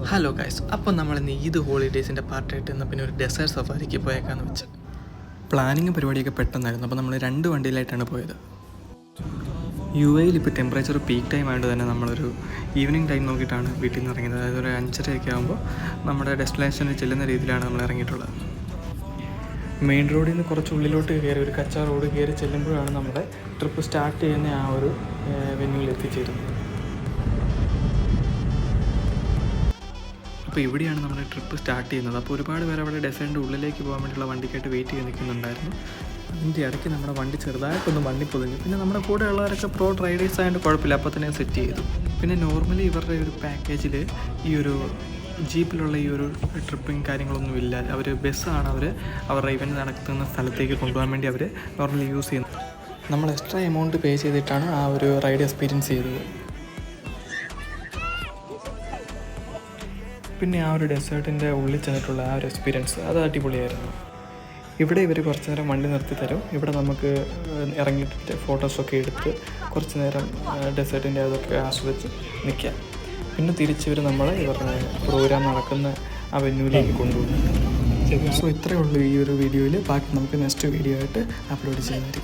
Hello guys, അപ്പോൾ നമ്മളിന്ന് ഈദ് ഹോളിഡേയ്സിൻ്റെ പാർട്ടായിട്ട് എന്നാൽ പിന്നെ ഒരു ഡെസേർട്ട് സഫാരിക്ക് പോയേക്കാന്ന് വെച്ച് പ്ലാനിങ് പരിപാടിയൊക്കെ പെട്ടെന്നായിരുന്നു. അപ്പോൾ നമ്മൾ 2 വണ്ടിയിലായിട്ടാണ് പോയത്. UAE ഇപ്പോൾ ടെമ്പറേച്ചർ പീക്ക് ടൈം ആയതുകൊണ്ട് തന്നെ നമ്മളൊരു ഈവനിങ് ടൈം നോക്കിയിട്ടാണ് വീട്ടിൽ നിന്ന് ഇറങ്ങിയത്. അതായത് ഒരു 5:30 ആകുമ്പോൾ നമ്മുടെ ഡെസ്റ്റിനേഷനിൽ ചെല്ലുന്ന രീതിയിലാണ് നമ്മൾ ഇറങ്ങിയിട്ടുള്ളത്. മെയിൻ റോഡിൽ നിന്ന് കുറച്ച് ഉള്ളിലോട്ട് കയറി ഒരു കച്ച റോഡ് കയറി ചെല്ലുമ്പോഴാണ് നമ്മുടെ ട്രിപ്പ് സ്റ്റാർട്ട് ചെയ്യുന്ന ആ ഒരു വെന്യൂവിൽ എത്തിച്ചേരുന്നത്. അപ്പോൾ ഇവിടെയാണ് നമ്മുടെ ട്രിപ്പ് സ്റ്റാർട്ട് ചെയ്യുന്നത്. അപ്പോൾ ഒരുപാട് പേര് അവിടെ ഡെസേർട്ടിൻ്റെ ഉള്ളിലേക്ക് പോകാൻ വേണ്ടിയുള്ള വണ്ടിക്കായിട്ട് വെയിറ്റ് ചെയ്ത് നിൽക്കുന്നുണ്ടായിരുന്നു. അതിൻ്റെ ഇടയ്ക്ക് നമ്മുടെ വണ്ടി ചെറുതായിട്ടൊന്ന് വണ്ടി പൊതിഞ്ഞു. പിന്നെ നമ്മുടെ കൂടെ ഉള്ളവരൊക്കെ പ്രോ റൈഡേഴ്സ് ആയതുകൊണ്ട് കുഴപ്പമില്ല, അപ്പോൾ തന്നെ സെറ്റ് ചെയ്തു. പിന്നെ നോർമലി ഇവരുടെ ഒരു പാക്കേജിൽ ഈ ഒരു ജീപ്പിലുള്ള ഈ ഒരു ട്രിപ്പിങ് കാര്യങ്ങളൊന്നുമില്ല. അവർ ബസ്സാണ് അവരുടെ ഇവൻറ്റ് നടക്കുന്ന സ്ഥലത്തേക്ക് കൊണ്ടുപോകാൻ വേണ്ടി അവർ നോർമലി യൂസ് ചെയ്യുന്നത്. നമ്മൾ എക്സ്ട്രാ എമൗണ്ട് പേ ചെയ്തിട്ടാണ് ആ ഒരു റൈഡ് എക്സ്പീരിയൻസ് ചെയ്തത്. പിന്നെ ആ ഒരു ഡെസേർട്ടിൻ്റെ ഉള്ളിൽ ചെന്നിട്ടുള്ള ആ ഒരു എക്സ്പീരിയൻസ് അത് അടിപൊളിയായിരുന്നു. ഇവിടെ ഇവർ കുറച്ച് നേരം വണ്ടി നിർത്തി തരും. ഇവിടെ നമുക്ക് ഇറങ്ങിയിട്ട് ഫോട്ടോസൊക്കെ എടുത്ത് കുറച്ച് നേരം ഡെസേർട്ടിൻ്റെ അതൊക്കെ ആസ്വദിച്ച് നിൽക്കാം. പിന്നെ തിരിച്ചിവർ നമ്മളെ ഇവരുടെ പ്രോഗ്രാം നടക്കുന്ന ആ വെന്യൂവിലേക്ക് കൊണ്ടുപോകും. സോ ഇത്രയേ ഉള്ളൂ ഈ ഒരു വീഡിയോയിൽ. ബാക്കി നമുക്ക് നെക്സ്റ്റ് വീഡിയോ ആയിട്ട് അപ്ലോഡ് ചെയ്യുന്നതായിരിക്കും.